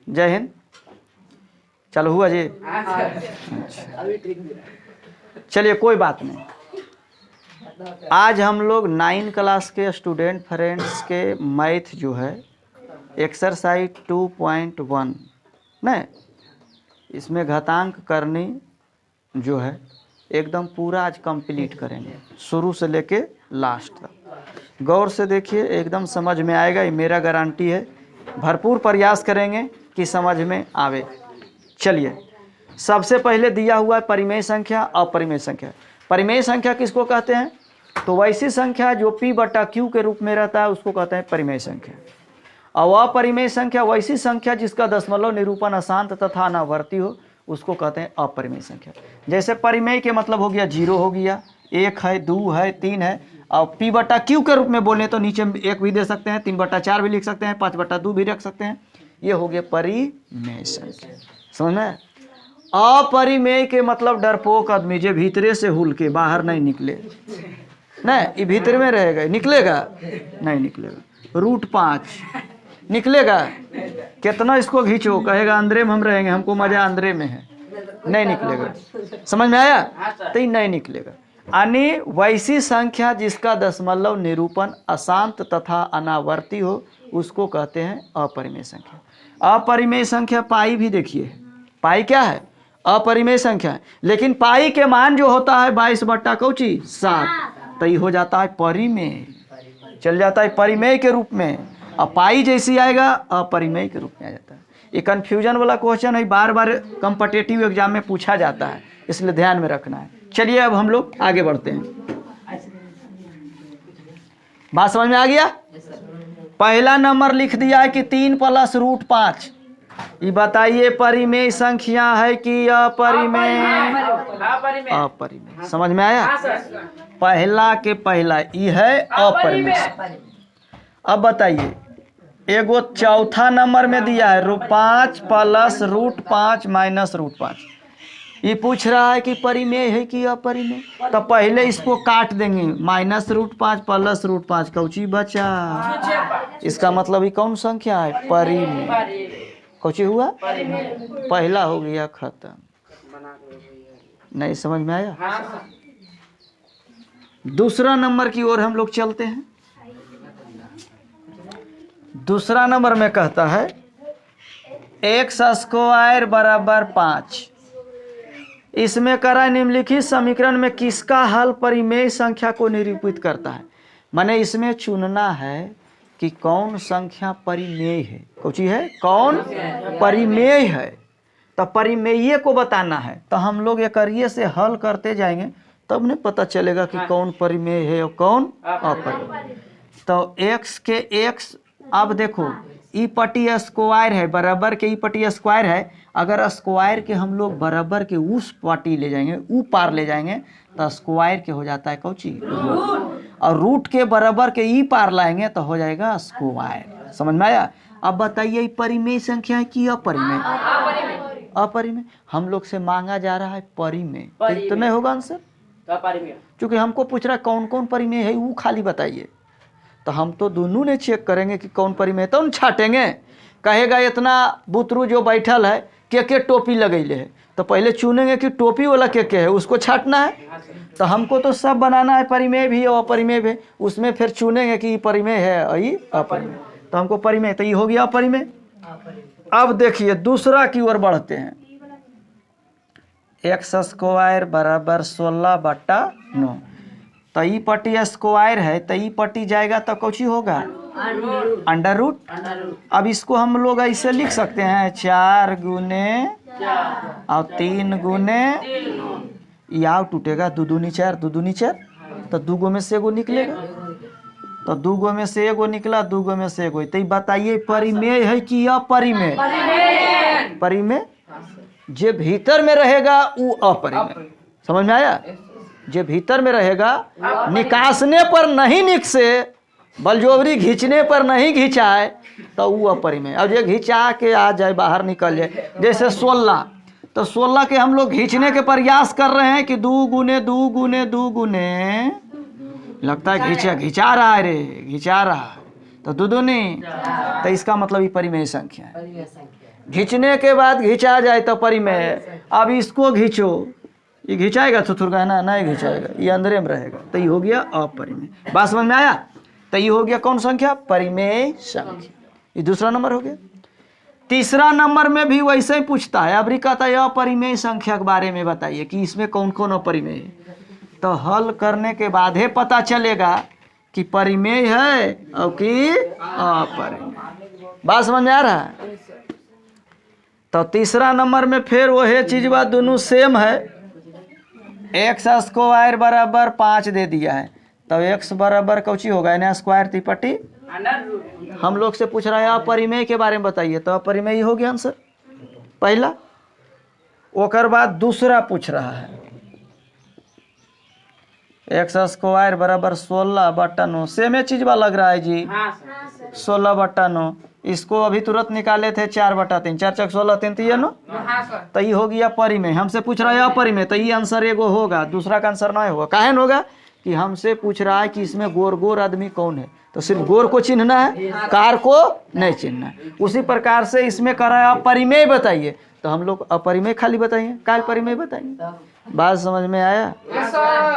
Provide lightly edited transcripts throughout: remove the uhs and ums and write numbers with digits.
जय हिंद। चलो हुआ जी। चलिए कोई बात नहीं। आज हम लोग 9 क्लास के स्टूडेंट फ्रेंड्स के मैथ जो है एक्सरसाइज 2.1 नहीं, इसमें घातांक करनी जो है एकदम पूरा आज कंप्लीट करेंगे, शुरू से लेके लास्ट तक। गौर से देखिए, एकदम समझ में आएगा, ये मेरा गारंटी है। भरपूर प्रयास करेंगे कि समझ में आवे। चलिए, सबसे पहले दिया हुआ है परिमेय संख्या, अपरिमेय संख्या। परिमेय संख्या किसको कहते हैं? तो वैसी संख्या जो P बटा Q के रूप में रहता है उसको कहते हैं परिमेय संख्या। और अपरिमेय संख्या वैसी संख्या जिसका दशमलव निरूपण अशांत तथा अनावर्ती हो उसको कहते हैं अपरिमेय संख्या। जैसे परिमेय के मतलब हो गया 0 हो गया, 1 है, 2 है, 3 है। और P बटा Q के रूप में बोले तो नीचे 1 भी दे सकते हैं, 3/4 भी लिख सकते हैं, 5/2 भी रख सकते हैं। ये हो गया परिमेय संख्या। समझ में? अपरिमेय के मतलब डरपोक आदमी जो भीतरे से हुल के बाहर नहीं निकले, नहीं ये भीतर में रहेगा, निकलेगा नहीं, निकलेगा। √5 निकलेगा, कितना इसको खींचो, कहेगा अंदर में हम रहेंगे, हमको मजा अंदर में है, नहीं निकलेगा। समझ में आया? तो ये नहीं निकलेगा। यानी वैसी संख्या जिसका दशमलव निरूपण अशांत तथा अनावर्ती हो उसको कहते हैं अपरिमेय संख्या। अपरिमेय संख्या पाई भी देखिए, पाई क्या है? अपरिमेय संख्या है, लेकिन पाई के मान जो होता है 22/7, तो ये हो जाता है परिमेय, चल जाता है परिमेय के रूप में। अब पाई जैसी आएगा अपरिमेय के रूप में आ जाता है। ये कन्फ्यूजन वाला क्वेश्चन है, बार बार कॉम्पिटिटिव एग्जाम में पूछा जाता है, इसलिए ध्यान में रखना है। चलिए अब हम लोग आगे बढ़ते हैं। बात समझ में आ गया? पहला नंबर लिख दिया है कि 3 + √5। ये बताइए परिमेय संख्या है कि अपरिमेय? अपरिमेय। समझ में आया? पहला के पहला ये है अपरिमेय। अब बताइए, एगो चौथा नंबर में दिया है 5 + √5 - √5। ये पूछ रहा है कि परिमेय है कि अपरिमेय। तो पहले इसको काट देंगे, -√5 + √5 कौची बचा? इसका मतलब ये कौन संख्या है? परिमेय। कौची हुआ? पहला हो गया खत्म। नहीं समझ में आया? दूसरा नंबर की ओर हम लोग चलते हैं। दूसरा नंबर में कहता है x² = 5। इसमें करा निम्नलिखित समीकरण में किसका हल परिमेय संख्या को निरूपित करता है? माने इसमें चुनना है कि कौन संख्या परिमेय है। कौन है? कौन परिमेय है, तो परिमेय को बताना है। तो हम लोग ये करिए से हल करते जाएंगे, तब नहीं पता चलेगा कि कौन परिमेय है और कौन अपरिमेय। तो x के x, अब देखो ई पटी स्क्वायर है, बराबर के ई पटी स्क्वायर है। अगर स्क्वायर के हम लोग बराबर के उस पार्टी ले जाएंगे, ऊ पार ले जाएंगे, तो स्क्वायर के हो जाता है कौची? रूट। और रूट के बराबर के ई पार लाएंगे तो हो जाएगा स्क्वायर। समझ में आया? अब बताइए परिमेय संख्या है कि अपरिमेय? अपरिमेय। हम लोग से मांगा जा रहा है परिमेय, तो नहीं होगा आंसर। क्योंकि हमको पूछ रहा है कौन कौन परिमेय है, वो खाली बताइए। तो हम तो दोनों ने चेक करेंगे कि कौन परिमेय, तो हम छाटेंगे। कहेगा इतना बुतरू जो बैठल है के टोपी लगैले है, तो पहले चुनेंगे कि टोपी वाला के है, उसको छाटना है। तो हमको तो सब बनाना है, परिमेय भी और अपरिमेय भी। उसमें फिर चुनेंगे कि ये परिमेय है और ये अपरिमेय। तो हमको परिमेय, तो ये हो गया अपरिमेय। अब देखिए दूसरा की ओर बढ़ते हैं। x² = 16/9। तो ई पट्टी स्क्वायर है, तो ई पट्टी जाएगा तो कौची होगा? Under root. अब इसको हम लोग ऐसे लिख सकते हैं 4 × और 3 × या टूटेगा 2 दूनी 4, 2 दूनी 4, तो 2 गो में से एगो निकलेगा। तो 2 गो में से एगो निकला, 2 गो में से एगो। तो बताइए परिमेय है कि अपरिमेय? परिमेय। जे भीतर में रहेगा वो अपरिमेय। समझ में आया? जे भीतर में रहेगा, निकासने पर नहीं निकसे, बलजोबरी खींचने पर नहीं खिंचाए, तो वो अपरिमेय। अब ये खिंचा के आ जाए, बाहर निकल जाए, जैसे 16, तो 16 के हम लोग खींचने के प्रयास कर रहे हैं कि 2 × 2 × 2 × लगता है खींचा रहा है रे, खिंचा रहा है, तो दो दूनी, तो इसका मतलब ये परिमेय संख्या है। खींचने के बाद खींचा जाए तो परिमेय। अब इसको खींचो, ये खिंचाएगा थुथुर का है ना, नहीं खिंचाएगा, ये अंदर में रहेगा, तो ये हो गया अपरिमेय। बात समझ में आया? तो ये हो गया कौन संख्या? परिमेय संख्या। ये दूसरा नंबर हो गया। तीसरा नंबर में भी वैसे ही पूछता है, अब कहता है अपरिमेय संख्या के बारे में बताइए कि इसमें कौन कौन अपरिमेय है। तो हल करने के बाद ही पता चलेगा कि परिमेय है और कि अपरिमेय। बात समझ में आ रहा है? तो तीसरा नंबर में फिर वही चीज बात, दोनों सेम है। एक्स स्क्वायर बराबर 5 दे दिया है, तो एक्स बराबर कौची होगा? यानी स्क्वायर तिपट्टी। हम लोग से पूछ रहा है अपरिमेय के बारे में बताइए, तो अपरिमेय हो गया आंसर पहला। ओकर बाद दूसरा पूछ रहा है एक्स स्क्वायर बराबर 16/9। सेम चीज बा लग रहा है जी, 16/9। इसको अभी तुरंत निकाले थे 4/3, 4 चक 16, 3 3 नो, तो ये हो गया परिमेय। हमसे पूछ रहा है अपरिमेय, तो ये आंसर एगो होगा, दूसरा का आंसर नहीं होगा। काहे न होगा कि हमसे पूछ रहा है कि इसमें गोर गोर आदमी कौन है, तो सिर्फ गोर को चिन्हना है, कार को नहीं चिन्हना है। उसी प्रकार से इसमें कर रहा है अपरिमेय बताइए, तो हम लोग अपरिमेय खाली बताइए, काल परिमेय बताइए। बात समझ में आया?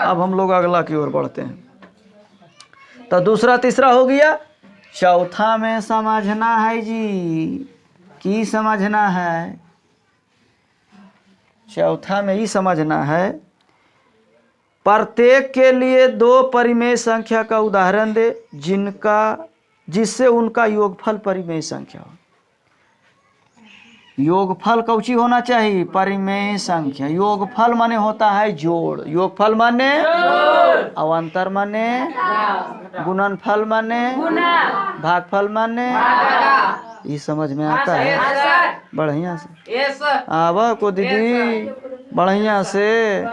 अब हम लोग अगला की ओर बढ़ते हैं। तो दूसरा तीसरा हो गया। चौथा में समझना है जी, की समझना है? चौथा में ही समझना है, प्रत्येक के लिए 2 परिमेय संख्या का उदाहरण दे जिससे उनका योगफल परिमेय संख्या हो। योगफल कौची होना चाहिए? परिमेय संख्या। योगफल माने होता है जोड़, योगफल माने अवंतर माने, गुणनफल माने, भागफल माने। ये समझ में आता है? बढ़िया से आवा को दीदी, बढ़िया से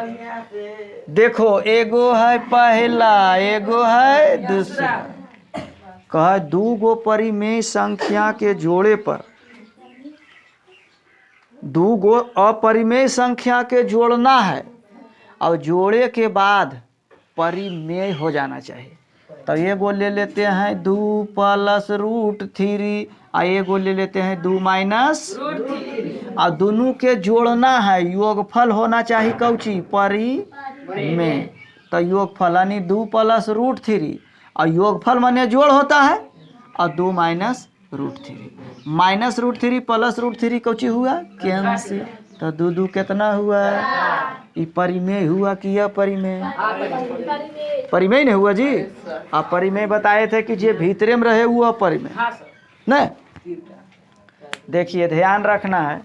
देखो। एगो है पहला, एगो है दूसरा। कहा 2 गो परिमेय संख्या के जोड़े पर 2 गो अपरिमेय संख्या के जोड़ना है, और जोड़े के बाद परिमेय हो जाना चाहिए। तो एगो ले लेते हैं 2 + √3, और एगो ले लेते हैं 2 - और दोनों के जोड़ना है, योगफल होना चाहिए कौची? परिमेय। तो योगफल यानी 2 + √3, और योगफल माने जोड़ होता है, और 2 - √3। -√3 + √3 कौची हुआ? कैंसिल। तो 2 2 कितना हुआ? ये परिमेय हुआ कि अपरिमेय? परिमेय नहीं हुआ जी। अपरिमेय बताए थे कि जे भीतरे में रहे वो अपरिमेय नहीं। देखिए ध्यान रखना है,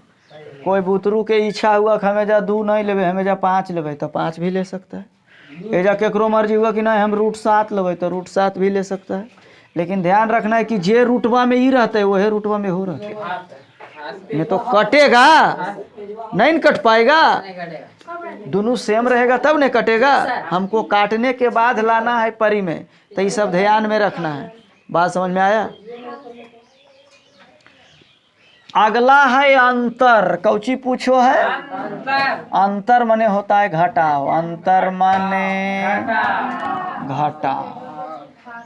कोई बुतरू के इच्छा हुआ कि हमें जा 2 नहीं लेवे, हमें जा 5 लेवे, तो 5 भी ले सकता है। एजा केकरो मर्जी हुआ कि नहीं हम √7 लेवे, तो √7 भी ले सकता है। लेकिन ध्यान रखना है कि जे रूटवा में ही रहते है वही रूटवा में हो रहते, नहीं तो कटेगा नहीं, कट पाएगा। दोनों सेम रहेगा तब नहीं कटेगा। हमको काटने के बाद लाना है परिमेय, तो ये सब ध्यान में रखना है। बात समझ में आया? अगला है अंतर। कौची पूछो है? अंतर माने होता है घटाओ, अंतर माने घटाओ।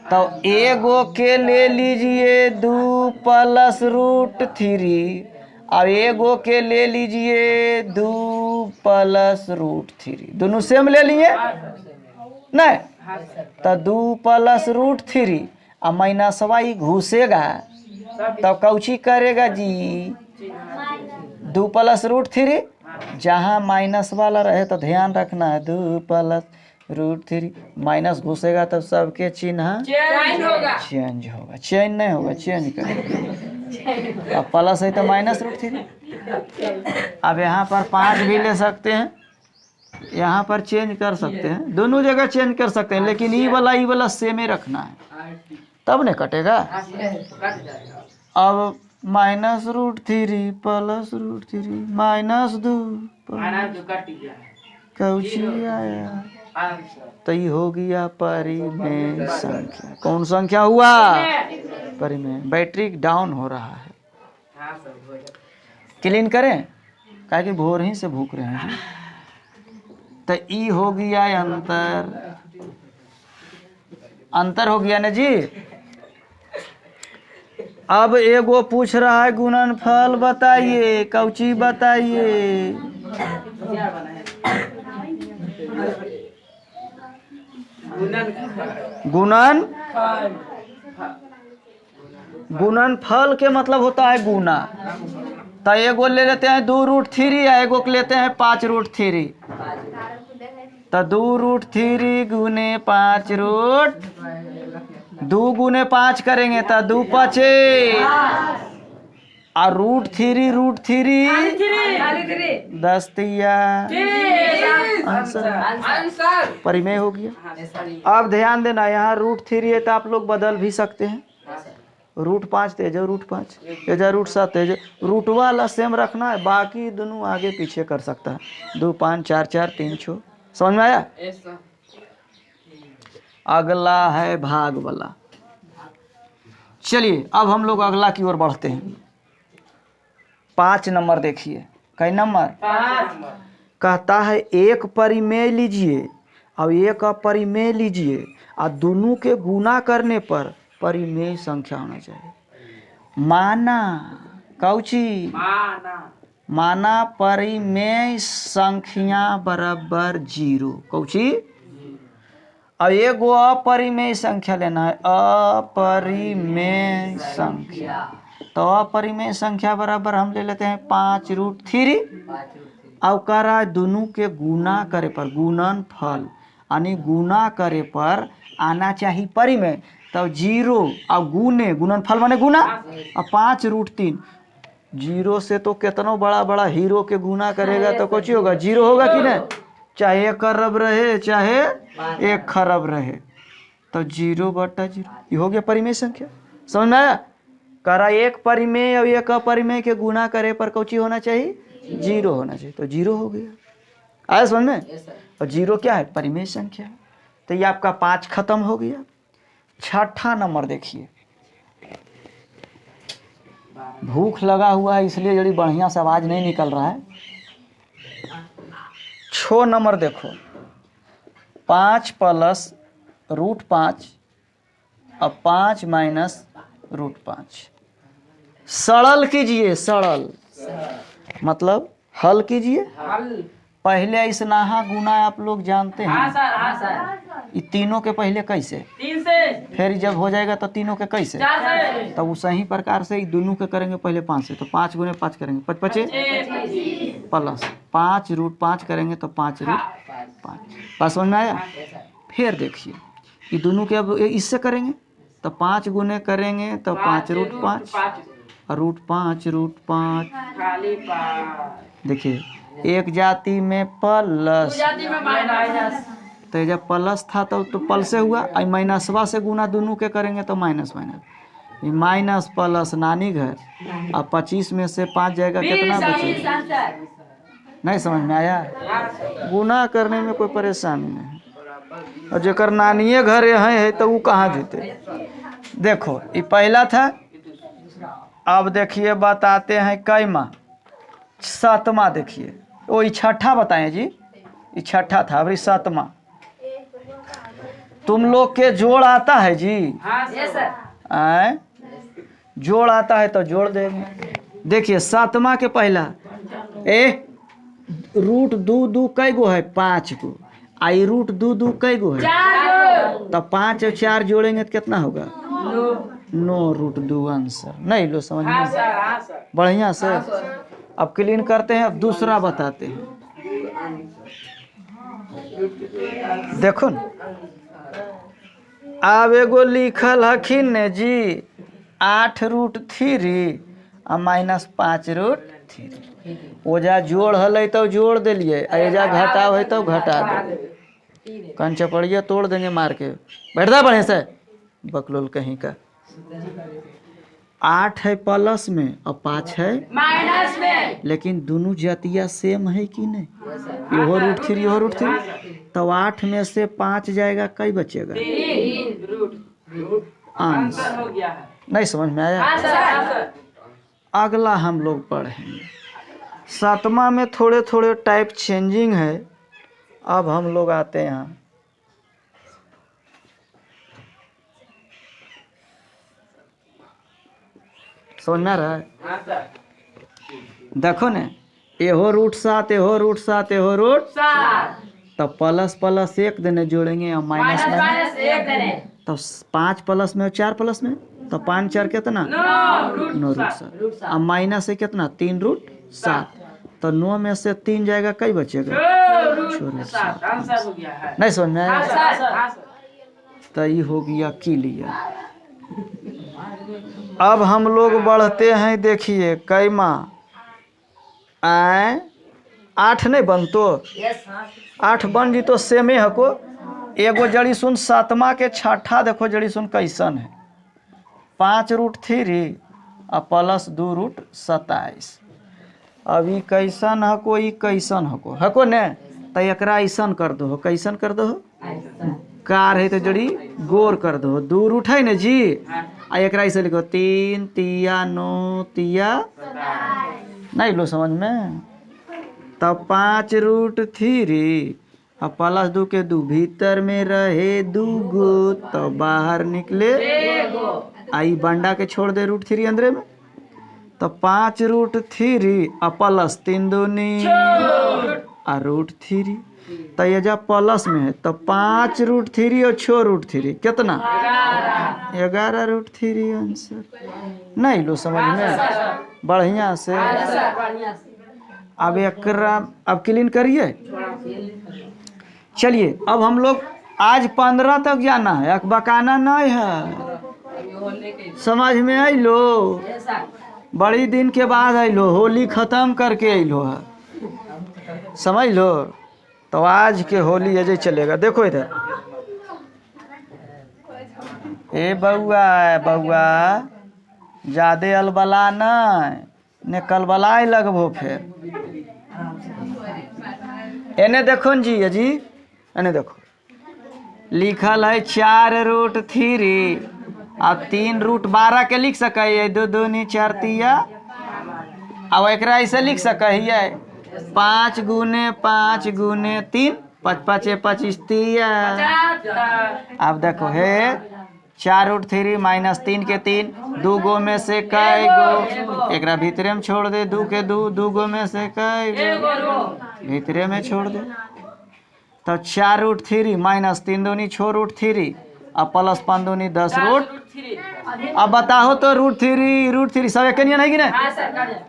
तो एगो के ले लीजिए 2 + √3, और एगो के ले लीजिए 2 + √3। दोनों सेम ले लिए नहीं, तो 2 + √3 और माइनसवा घुसेगा, तो कौची करेगा जी? 2 + √3, जहाँ माइनस वाला रहे तो ध्यान रखना है 2 + √3, माइनस घुसेगा तो सबके चिन्ह चेंज होगा, चेंज नहीं होगा, चेंज करेगा। अब प्लस है तो -√3। अब यहाँ पर 5 भी ले सकते हैं, यहाँ पर चेंज कर सकते हैं, दोनों जगह चेंज कर सकते हैं, लेकिन ई वाला सेम ही रखना है, तब नहीं कटेगा। अब -√3 + √3 -2 कौची आया? तो ये हो गया परिमेय संख्या। कौन संख्या हुआ? परिमेय। बैटरी डाउन हो रहा है, क्लीन करें, क्या कि भोर ही से भूख रहे हैं। तो ई हो गया अंतर, अंतर हो गया ना जी। अब एगो पूछ रहा है गुणनफल बताइए, कौची बताइए। गुणनफल के मतलब होता है गुना। तो एगो ले लेते हैं 2√3 या एगो को लेते हैं 5√3। तो 2√3 गुने 5 2 गुने 5 करेंगे तो 2 5 और √3 10 तिया आंसर परिमेय हो गया। अब ध्यान देना, यहाँ √3 है तो आप लोग बदल भी सकते हैं। √5 तेजो √5 तेजा √7 तेजो रूट वाला सेम रखना है, बाकी दोनों आगे पीछे कर सकता है। 2 5 4 4 3 6। समझ में आया? अगला है भाग वाला। चलिए अब हम लोग अगला की ओर बढ़ते हैं। 5 नंबर देखिए। कई नंबर? 5। कहता है एक परिमेय लीजिए और एक अपरिमेय लीजिए और दोनों के गुना करने पर परिमेय संख्या होना चाहिए। माना कौची? माना परिमेय संख्या बराबर 0। कौची? अब एगो अपरिमेय संख्या लेना है। अपरिमेय संख्या, तो अपरिमेय संख्या बराबर हम ले लेते हैं 5√3। अब कह रहा है दोनों के गुना करे पर, गुणनफल यानी गुना करे पर आना चाहिए परिमेय। तो 0 और गुने, गुणनफल माने गुना, और 5√3। 0 से तो कितना बड़ा बड़ा हीरो के गुना करेगा तो कुछ होगा, 0 होगा कि नहीं? चाहे 1 अरब रहे चाहे 1 खरब रहे, तो 0/0 ये हो गया परिमेय संख्या। समझ में आया? कह रहा एक परिमेय और एक अपरिमेय के गुना करे पर कौची होना चाहिए? 0 होना चाहिए। तो 0 हो गया। आया समझ में? और 0 क्या है? परिमेय संख्या। तो ये आपका 5 खत्म हो गया। 6ठा नंबर देखिए। भूख लगा हुआ है इसलिए जड़ी बढ़िया से आवाज नहीं निकल रहा है। 6 नंबर देखो। 5 + √5 और 5 - √5। सरल कीजिए, सरल मतलब हल कीजिए। पहले इसनाहा गुना आप लोग जानते हैं। हाँ सर, हाँ सर। ये तीनों के पहले कैसे? 3 से। फिर जब हो जाएगा तो तीनों के कैसे? 4 से। तो उसी प्रकार से दोनों के करेंगे पहले 5 से। तो 5 गुने 5 करेंगे 5 5 प्लस 5√5 करेंगे तो 5√5। बात समझ में आया? फिर देखिए ये दोनों के अब इससे करेंगे तो 5 गुने करेंगे तो 5√5 और √5 देखिए एक जाति में प्लस, जाति में माइनस। तो जब प्लस था तो पल से हुआ, और माइनसवा से गुना दोनों के करेंगे तो माइनस माइनस। माइनस प्लस नानी घर, अब 25 में से 5 जाएगा कितना बचेगा? नहीं समझ में आया? गुना करने में कोई परेशानी नहीं। और जेकर नानिये घर यहाँ है तो वो कहाँ जीते? देखो ये पहला था। अब देखिए बताते हैं कैमा? 7वां देखिए। ओ ये 6ठा बताएं जी। ये 6ठा था, अभी 7वां। तुम लोग के जोड़ आता है जी? हाँ सर। आए जोड़ आता है तो जोड़ देंगे। देखिए 7वां के पहला √2 कै गो है? 5 गो। आई √2 कै गो है? 4 गो। तो 5 और 4 जोड़ेंगे तो कितना होगा? 9 √2 आंसर। नहीं लो समझ में? बढ़िया सर। अब क्लीन करते हैं। अब दूसरा बताते हैं। देखो न, अब एगो लिखल हखिन ने जी 8√3 और -5√3। ओजा जोड़ हल तो जोड़ दिलिए, एजा घटाव है तो घटा दे। कंचपड़िया तोड़ देंगे मार के। बैठता बढ़िया से बकलोल कहीं का। 8 है प्लस में और 5 है माइनस में, लेकिन दोनों जातिया सेम है कि नहीं? यो √3 यो √3। तो 8 में से 5 जाएगा, कई बचेगा? आंसर हो गया है। नहीं समझ में आया? अगला हम लोग पढ़ेंगे। 7वां में थोड़े थोड़े टाइप चेंजिंग है। अब हम लोग आते हैं यहाँ। समझ में आ रहा है? हाँ सर। देखो ने, एहो रूट 7, एहो रूट 7, एहो रूट 7 तो प्लस प्लस 1 देने जोड़ेंगे और माइनस में माइनस 1 देने तो 5 प्लस में और 4 प्लस में तो 5 4 कितना 9 रूट 7 और माइनस से कितना 3 रूट 7 तो 9 में से 3 जाएगा, कई बचेगा? रूट 7 आंसर हो गया है। नहीं समझ में हाँ आया? सर, हाँ सर। तो ये हो गया क्लियर। अब हम लोग बढ़ते हैं, देखिए कैमा 8 नहीं बन तो 8 बन जी तो सेमे हको। एगो जड़ी सुन 7वां के छठा देखो जड़ी सुन कैसन है 5 रूट 3 और प्लस 2 रूट 27। अब ई कैसन हको, ई कैसन हको ने तो एकरा ऐसन कर दो। कैसन कर दो? कार है तो जड़ी गोर कर दो। 2 रूट है ना जी, आ एकरा ऐसे लिखो 3 तिया 9 तिया नहीं लो समझ में। तब 5 रूट 3 और प्लस 2 के 2 भीतर में रहे 2 गो तो बाहर निकले आई बंडा के छोड़ दे रूट 3 अंदर में तो 5 रूट 3 और प्लस 3 दूनी और रूट 3 तो ये जा प्लस में है तो 5 रूट 3 और 6 रूट 3 कितना 11 रूट 3 आंसर। नहीं लो समझ में बढ़िया से। अब एकरा अब क्लीन करिए। चलिए अब हम लोग आज 15 तक जाना है, अकबकाना नहीं है। समझ में आई लो? बड़ी दिन के बाद आई लो, होली खत्म करके आई लो है, समझ लो। तो आज के होली अजय चलेगा। देखो इधर ए बउआ ज्यादे अलबला नहीं कलबलाए लगभो फिर। एने देखो जी अजी, एने देखो लिखल है 4 रूट 3 और 3 रूट 12 के लिख सके 2 दूनी 4 तिया। अब एकरा ऐसे लिख सके 5 गुने 5 गुने 3 5 5 25 तिया। अब देखो है 4 रूट 3 माइनस 3 के 3 2 गो में से कई गो एकरा भीतरे में छोड़ दे 2 के 2 2 गो में से कई गो भीतरे में छोड़ दे तो 4 रूट 3 माइनस 3 दूनी 6 रूट 3 और प्लस 5 दूनी 10 रूट। अब बताओ तो रूट 3 सब एक नहीं कि नहीं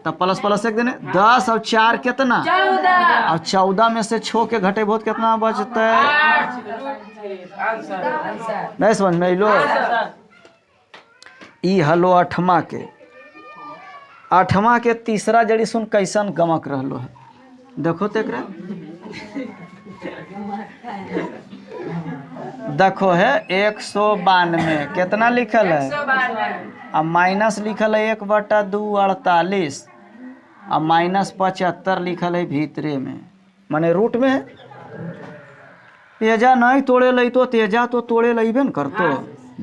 तो प्लस प्लस 1 देने 10 और 4 कितना 14 और 14 में से 6 के घटे बहुत कितना बचता है? नहीं समझ में लो। ई हलो 8वां के तीसरा जड़ी सुन कैसन गमक रहलो है। देखो तो एकरा देखो है 192 कितना लिखल है अब माइनस लिखल है 1/2 48 और माइनस 75 लिखल है भीतरे में माने रूट में है। तेजा नहीं तोड़े लई तो तेजा तो तोड़े लईबे न करतो।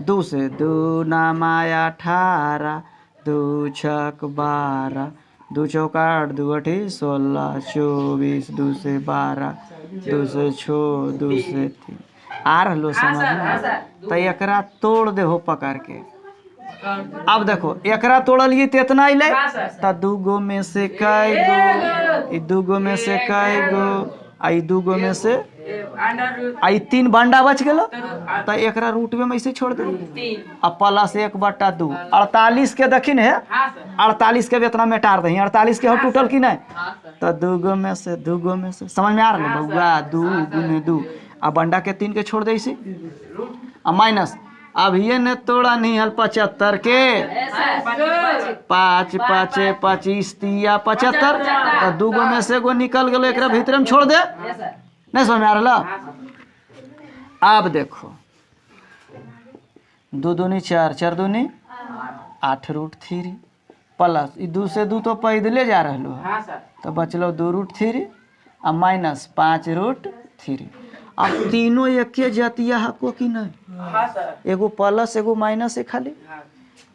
2 से 2 नामाया 18 2 छक 12 2 चौका 8 2 8 16 24 2 से 12 2 से 6 2 से 3 आ रहा समझ में। तो एकरा तोड़ दे हो पकड़ के। अब देखो एकरा तोड़ल ये तेतना अइले तो 2 गो में से कई गो 2 गो में से कई गो आई 2 गो में से आई 3 बंडा बच गलो तो एकरा रूट में ऐसे छोड़ दे। अब प्लस 1/2 48 के दखिन है 48 के भी इतना मेटार दही 48 के हो टोटल की नहीं तो 2 गो में से 2 गो में से समझ में आ रहा है बउआ 2 गुने 2 अब बंडा के 3 के छोड़ दे इसी अब माइनस। अब ये ने तोड़ा नहीं हल 75 के 5 5 25 तिया 75 तो 2 गो में से गो निकल गलो एकरा भीतर में छोड़ दे। नहीं समझ में आ रहा। अब देखो 2 दूनी 4 4 दूनी 8 रूट 3 प्लस 2 से 2 तो पैदले जा रहा है तो बचलो 2 रूट 3 और माइनस 5 रूट 3। अब तीनों एक जातिया हको कि नहीं एगो प्लस एगो माइनस है खाली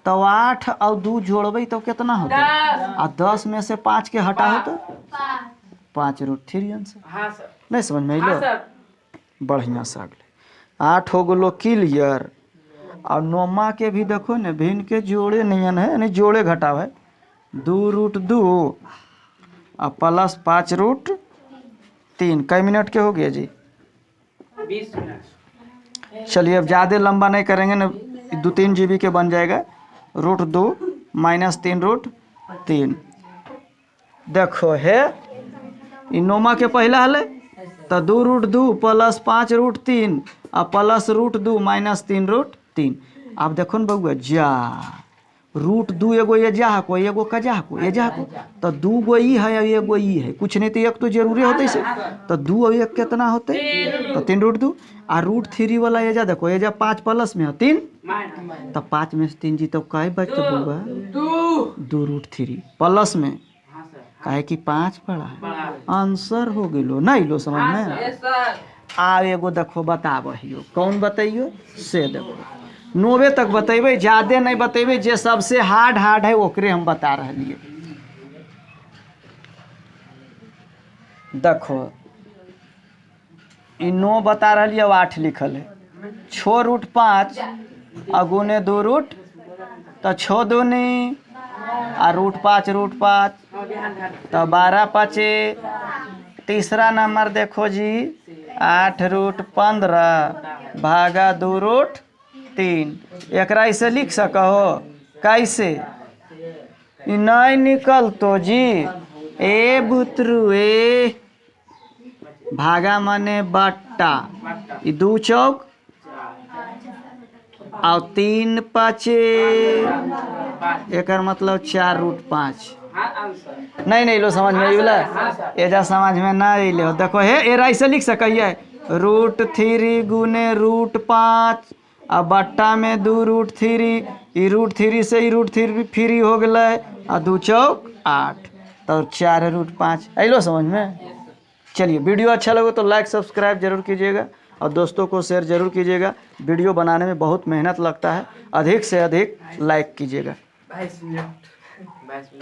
तो 8 और 2 जोड़बे तो कितना होता आ 10 में से 5 के हटा हो तो 5 रूट 3 आंसर। नहीं समझ में लो बढ़िया से अगले 8 हो गलो क्लियर। और नौमा के भी देखो न भिन्न के जोड़े नियन है, यानी जोड़े घटाव है। 2√2 और प्लस 5√3। कई मिनट के हो गए जी? 20 मिनट। चलिए अब ज़्यादा लंबा नहीं करेंगे न, 2-3 GB के बन जाएगा। √2 माइनस 3√3। देखो है इ नौमा के पहला हले तो 2√2 प्लस 5√3 और प्लस √2 माइनस 3√3। अब देखो न बउआ जा √2 एगो ये जा को एगो कजा को ये जा को तो 2 गो ई है और एगो ई है, कुछ नहीं तो एक तो जरूरी होते से तो 2 और 1 कितना होते तो 3√2 और √3 वाला ये जा देखो ये जा 5 प्लस में है 3 तो 5 में से 3 जी तो काय बचते बउआ 2√3 प्लस में काहे कि 5 पड़ा है आंसर हो गेलो नहीं लो समझ में। आ एगो देखो बताबहियो कौन बताइयो से देखो 90 तक बतेबे, ज़्यादा नहीं बतेबे, जे सबसे हार्ड है ओकरे हम बता रहे। देखो इ 9 बता रही 8 लिखल है 6√5 अगुने 2 तो 6 दूनी और √5 तो 12×5। तीसरा नंबर देखो जी 8√15 भागा 2√3। एकरा ऐसे लिख सको कैसे? इ नहीं निकल तो जी ए बुतरू ए भागा माने बट्टा, 2 चौक और 3 पाँचे एकर मतलब 4√5। नहीं लो समझ में अइला एजा समझ में ना अइले देखो हे एरा ऐसे लिख सकिए √3 गुने √5 और बट्टा में 2√3 इ √3 से इ √3 फ्री हो गए और 2 चौक 8 तो 4√5 अइलो समझ में। चलिए वीडियो अच्छा लगे तो लाइक सब्सक्राइब जरूर कीजिएगा और दोस्तों को शेयर जरूर कीजिएगा। वीडियो बनाने में बहुत मेहनत लगता है, अधिक से अधिक लाइक कीजिएगा। 22 मिनट